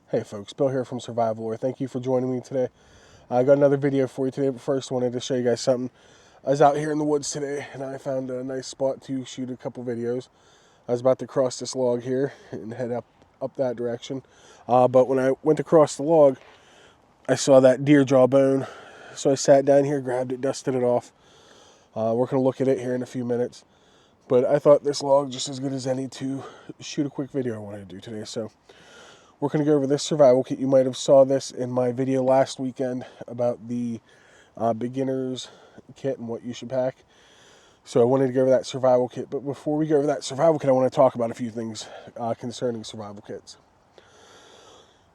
Hey folks, Bill here from Survival. Thank you for joining me today. I got another video for you today, but first I wanted to show you guys something. I was out here in the woods today and I found a nice spot to shoot a couple videos. I was about to cross this log here and head up that direction. But when I went to cross the log, I saw that deer jawbone. So I sat down here, grabbed it, dusted it off. We're going to look at it here in a few minutes. But I thought this log just as good as any to shoot a quick video I wanted to do today. So we're going to go over this survival kit. You might have saw this in my video last weekend about the beginner's kit and what you should pack. So I wanted to go over that survival kit. But before we go over that survival kit, I want to talk about a few things concerning survival kits.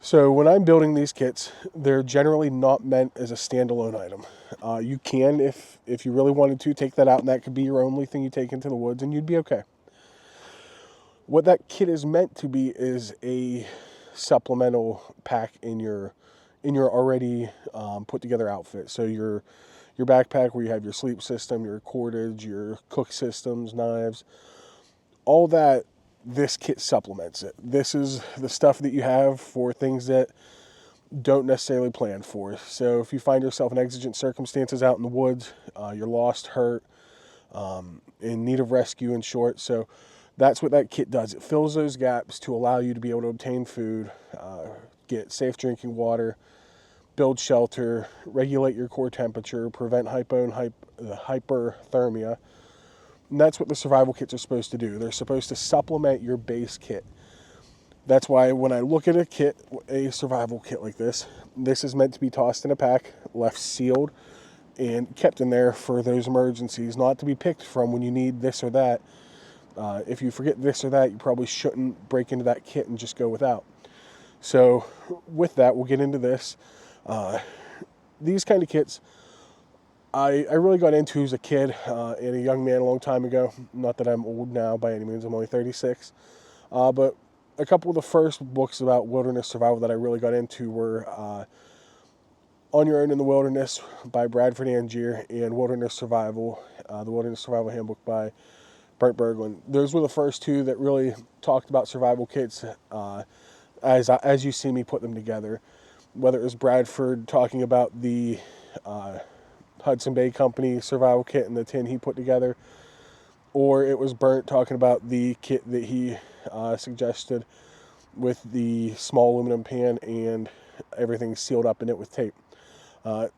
So when I'm building these kits, they're generally not meant as a standalone item. You can, if you really wanted to, take that out and that could be your only thing you take into the woods and you'd be okay. What that kit is meant to be is a supplemental pack in your already put together outfit. So your backpack where you have your sleep system, your cordage, your cook systems, knives, all that, this kit supplements it. This is the stuff that you have for things that don't necessarily plan for. So if you find yourself in exigent circumstances out in the woods, you're lost, hurt, in need of rescue, in short. So that's what that kit does. It fills those gaps to allow you to be able to obtain food, get safe drinking water, build shelter, regulate your core temperature, prevent hyperthermia. And that's what the survival kits are supposed to do. They're supposed to supplement your base kit. That's why when I look at a survival kit like this is meant to be tossed in a pack, left sealed, and kept in there for those emergencies, not to be picked from when you need this or that. If you forget this or that, you probably shouldn't break into that kit and just go without. So with that, we'll get into this. These kind of kits, I really got into as a kid and a young man a long time ago. Not that I'm old now by any means, I'm only 36. But a couple of the first books about wilderness survival that I really got into were On Your Own in the Wilderness by Bradford Angier and Wilderness Survival, the Wilderness Survival Handbook by Berndt Berglund. Those were the first two that really talked about survival kits as you see me put them together. Whether it was Bradford talking about the Hudson Bay Company survival kit and the tin he put together, or it was Berndt talking about the kit that he suggested with the small aluminum pan and everything sealed up in it with tape.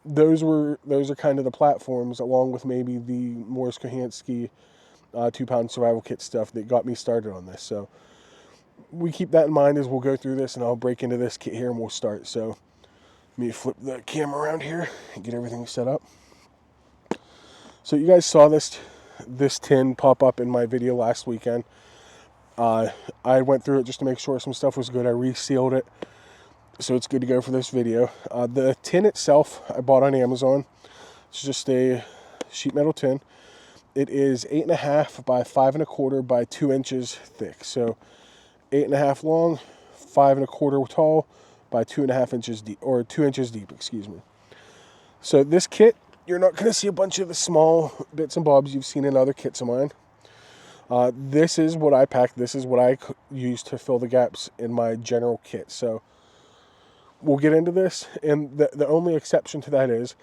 Those are kind of the platforms, along with maybe the Mors Kochanski 2-pound survival kit stuff that got me started on this. So we keep that in mind as we'll go through this, and I'll break into this kit here and we'll start. So let me flip the camera around here and get everything set up. So you guys saw this tin pop up in my video last weekend. I went through it just to make sure some stuff was good. I resealed it, so it's good to go for this video. The tin itself I bought on Amazon. It's just a sheet metal tin. It is 8.5 by 5 1/4 by 2 inches thick. So 8.5 long, 5 1/4 tall by 2.5 inches deep, or 2 inches deep, excuse me. So this kit, you're not going to see a bunch of the small bits and bobs you've seen in other kits of mine. This is what I packed. This is what I use to fill the gaps in my general kit. So we'll get into this, and the only exception to that is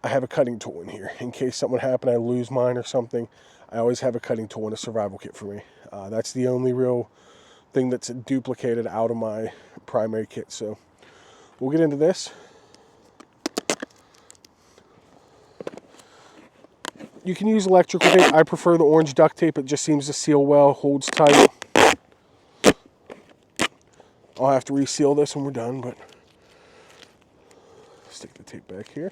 I have a cutting tool in here. In case something happened, I lose mine or something, I always have a cutting tool in a survival kit for me. That's the only real thing that's duplicated out of my primary kit. So we'll get into this. You can use electrical tape. I prefer the orange duct tape. It just seems to seal well, holds tight. I'll have to reseal this when we're done, but stick the tape back here.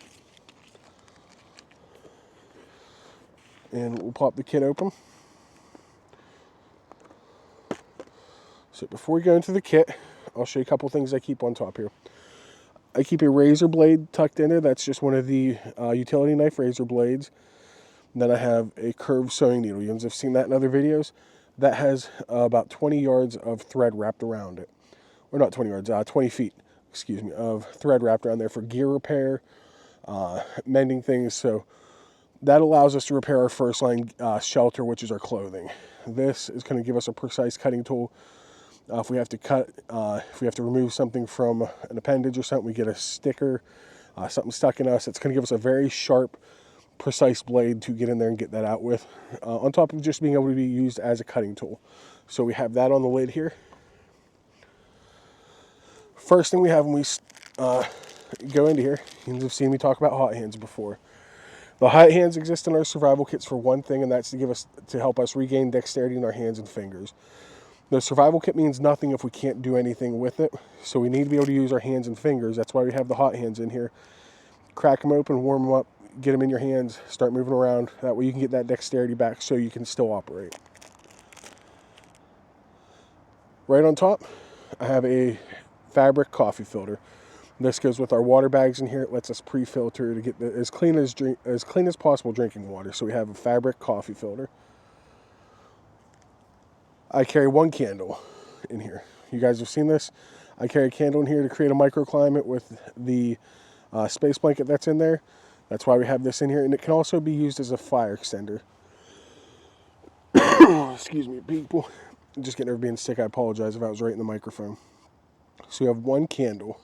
And we'll pop the kit open. So before we go into the kit, I'll show you a couple things I keep on top here. I keep a razor blade tucked in there. That's just one of the utility knife razor blades. And then I have a curved sewing needle. You guys have seen that in other videos. That has about 20 yards of thread wrapped around it. Or not 20 yards, 20 feet, excuse me, of thread wrapped around there for gear repair, mending things. So that allows us to repair our first line shelter, which is our clothing. This is going to give us a precise cutting tool If we have to cut, if we have to remove something from an appendage or something, we get a sticker, something stuck in us. It's going to give us a very sharp, precise blade to get in there and get that out with, on top of just being able to be used as a cutting tool. So we have that on the lid here. First thing we have when we go into here, you've seen me talk about hot hands before. The hot hands exist in our survival kits for one thing, and that's to help us regain dexterity in our hands and fingers. The survival kit means nothing if we can't do anything with it, so we need to be able to use our hands and fingers. That's why we have the hot hands in here. Crack them open, warm them up, get them in your hands, start moving around. That way you can get that dexterity back so you can still operate. Right on top, I have a fabric coffee filter. This goes with our water bags in here. It lets us pre-filter to get as clean as possible drinking water. So we have a fabric coffee filter. I carry one candle in here. You guys have seen this. I carry a candle in here to create a microclimate with the space blanket that's in there. That's why we have this in here, and it can also be used as a fire extender. Excuse me, people. I'm just getting over being sick. I apologize if I was right in the microphone. So we have one candle.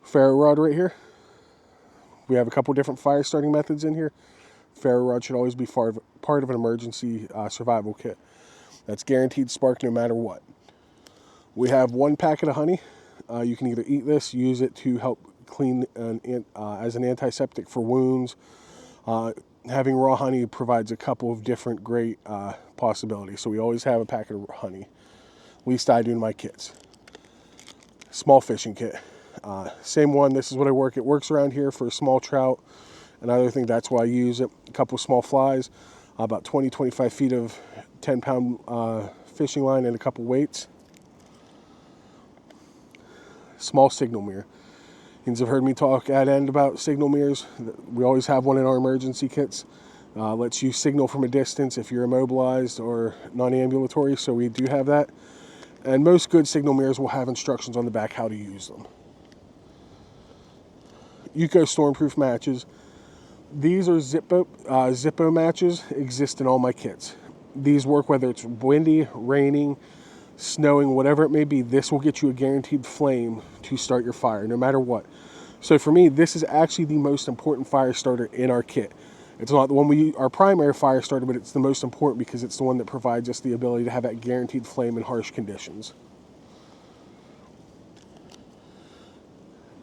Ferro rod right here. We have a couple different fire starting methods in here. Ferro rod should always be part of an emergency survival kit. That's guaranteed spark no matter what. We have one packet of honey. You can either eat this, use it to help clean as an antiseptic for wounds. Having raw honey provides a couple of different great possibilities. So we always have a packet of honey. At least I do in my kits. Small fishing kit. Same one. This is what I work. It works around here for small trout. Another thing, that's why I use it. A couple of small flies, about 20-25 feet of 10-pound fishing line, and a couple weights. Small signal mirror. You have heard me talk at end about signal mirrors. We always have one in our emergency kits. Lets you signal from a distance if you're immobilized or non-ambulatory, so we do have that. And most good signal mirrors will have instructions on the back how to use them. Yuko stormproof matches. These are Zippo matches, exist in all my kits. These work whether it's windy, raining, snowing, whatever it may be. This will get you a guaranteed flame to start your fire, no matter what. So for me, this is actually the most important fire starter in our kit. It's not the one our primary fire starter, but it's the most important because it's the one that provides us the ability to have that guaranteed flame in harsh conditions.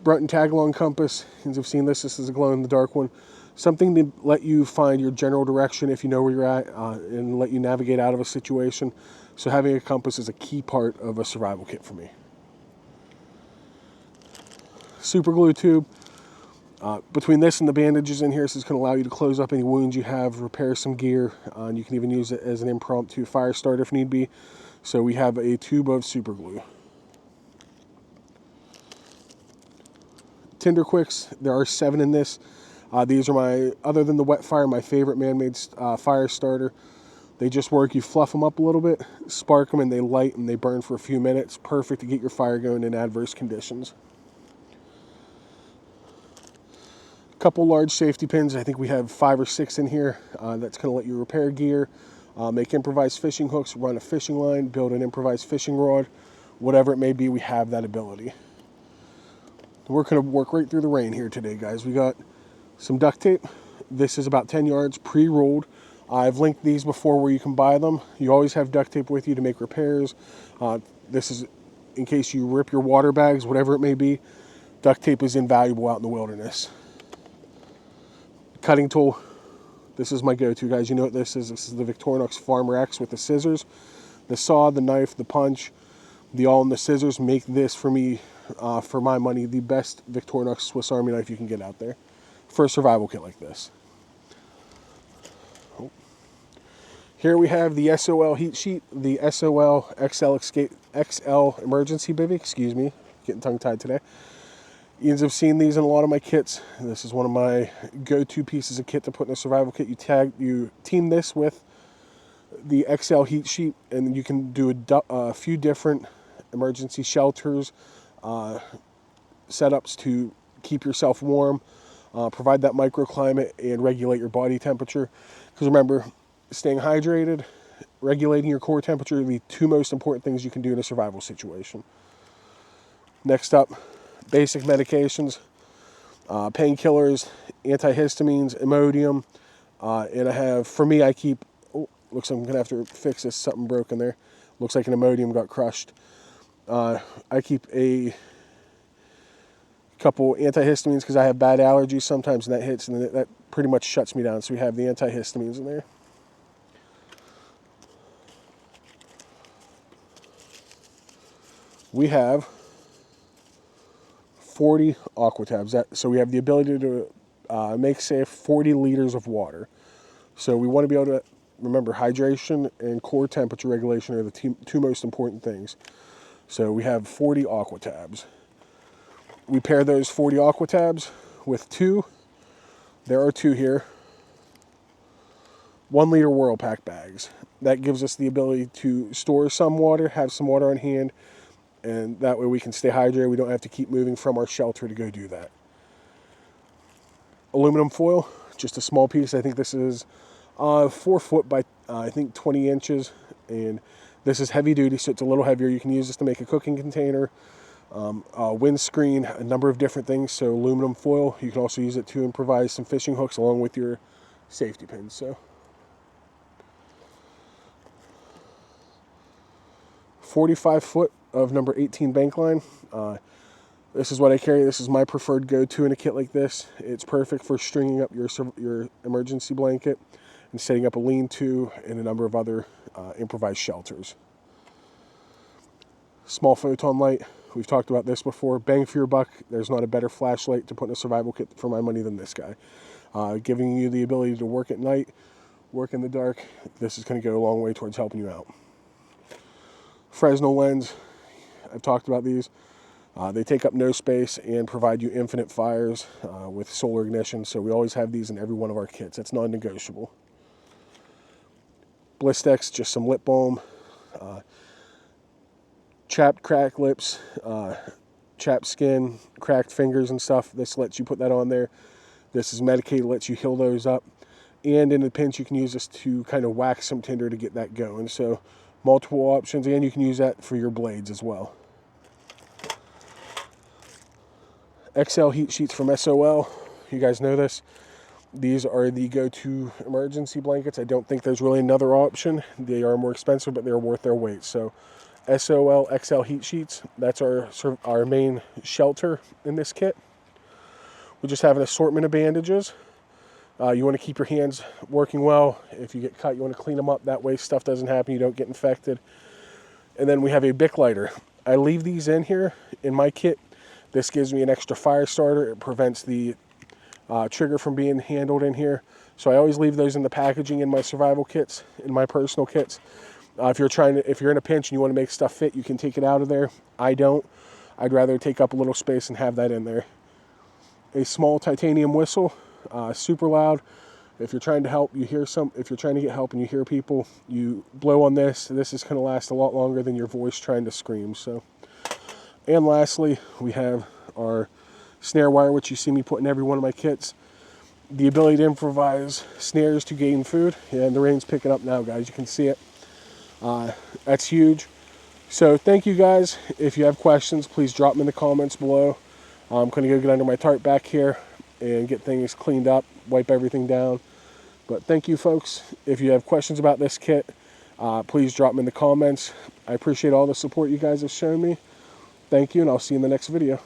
Berndt tag-along compass. You've seen this. This is a glow-in-the-dark one. Something to let you find your general direction if you know where you're at, and let you navigate out of a situation. So having a compass is a key part of a survival kit for me. Super glue tube. Between this and the bandages in here, this is going to allow you to close up any wounds you have, repair some gear, and you can even use it as an impromptu fire starter if need be. So we have a tube of super glue. Tinder quicks. There are 7 in this. These are other than the wet fire, my favorite man-made fire starter. They just work. You fluff them up a little bit, spark them, and they light and they burn for a few minutes. Perfect to get your fire going in adverse conditions. A couple large safety pins. I think we have 5 or 6 in here. That's going to let you repair gear, make improvised fishing hooks, run a fishing line, build an improvised fishing rod. Whatever it may be, we have that ability. We're going to work right through the rain here today, guys. We got some duct tape. This is about 10 yards pre-rolled. I've linked these before where you can buy them. You always have duct tape with you to make repairs. This is in case you rip your water bags, whatever it may be. Duct tape is invaluable out in the wilderness. Cutting tool. This is my go-to, guys. You know what this is. This is the Victorinox Farmer X with the scissors. The saw, the knife, the punch, the awl and the scissors make this, for me, for my money, the best Victorinox Swiss Army knife you can get out there for a survival kit like this. Here we have the SOL heat sheet, the SOL XL emergency bivvy, excuse me, getting tongue-tied today. You have seen these in a lot of my kits. This is one of my go-to pieces of kit to put in a survival kit. You team this with the XL heat sheet, and you can do a few different emergency shelters, setups to keep yourself warm, provide that microclimate, and regulate your body temperature. Because remember, staying hydrated regulating your core temperature are the two most important things you can do in a survival situation. Next up, basic medications, painkillers, antihistamines, Imodium, and I have, for me, I keep, oh, looks like I'm gonna have to fix this, something broken there. Looks like an Imodium got crushed. I keep a couple antihistamines because I have bad allergies sometimes, and that hits, and that pretty much shuts me down. So we have the antihistamines in there. We have 40 aqua tabs. So we have the ability to make safe 40 liters of water. So we want to be able to remember hydration and core temperature regulation are the two most important things. So we have 40 aqua tabs. We pair those 40 aqua tabs with there are two here, 1 liter Whirl-Pack bags. That gives us the ability to store some water, have some water on hand, and that way we can stay hydrated. We don't have to keep moving from our shelter to go do that. Aluminum foil, just a small piece. I think this is 4 foot by I think 20 inches, and this is heavy duty, so it's a little heavier. You can use this to make a cooking container, a windscreen, a number of different things. So aluminum foil, you can also use it to improvise some fishing hooks along with your safety pins. So 45 foot of number 18 bank line. This is what I carry. This is my preferred go-to in a kit like this. It's perfect for stringing up your emergency blanket and setting up a lean-to and a number of other improvised shelters. Small photon light. We've talked about this before. Bang for your buck. There's not a better flashlight to put in a survival kit for my money than this guy. Giving you the ability to work at night, work in the dark. This is going to go a long way towards helping you out. Fresnel lens. I've talked about these. They take up no space and provide you infinite fires with solar ignition. So we always have these in every one of our kits. That's non-negotiable. Blistex, just some lip balm. Chapped cracked lips, chapped skin, cracked fingers and stuff. This lets you put that on there. This is medicated, lets you heal those up. And in a pinch, you can use this to kind of wax some tinder to get that going. So multiple options, and you can use that for your blades as well. XL heat sheets from SOL. You guys know this. These are the go-to emergency blankets. I don't think there's really another option. They are more expensive, but they're worth their weight. So SOL XL heat sheets, that's our main shelter in this kit. We just have an assortment of bandages. You want to keep your hands working well. If you get cut, you want to clean them up. That way stuff doesn't happen, you don't get infected. And then we have a Bic lighter. I leave these in here in my kit. This gives me an extra fire starter. It prevents the trigger from being handled in here. So I always leave those in the packaging in my survival kits, in my personal kits. If you're in a pinch and you want to make stuff fit, you can take it out of there. I don't. I'd rather take up a little space and have that in there. A small titanium whistle, super loud. If you're trying to help, if you're trying to get help and you hear people, you blow on this. This is going to last a lot longer than your voice trying to scream. So, and lastly, we have our snare wire, which you see me put in every one of my kits. The ability to improvise snares to gain food. And the rain's picking up now, guys. You can see it. That's huge. So thank you guys. If you have questions, please drop them in the comments below. I'm going to go get under my tarp back here and get things cleaned up, wipe everything down. But thank you, folks. If you have questions about this kit, please drop them in the comments. I appreciate all the support you guys have shown me. Thank you, and I'll see you in the next video.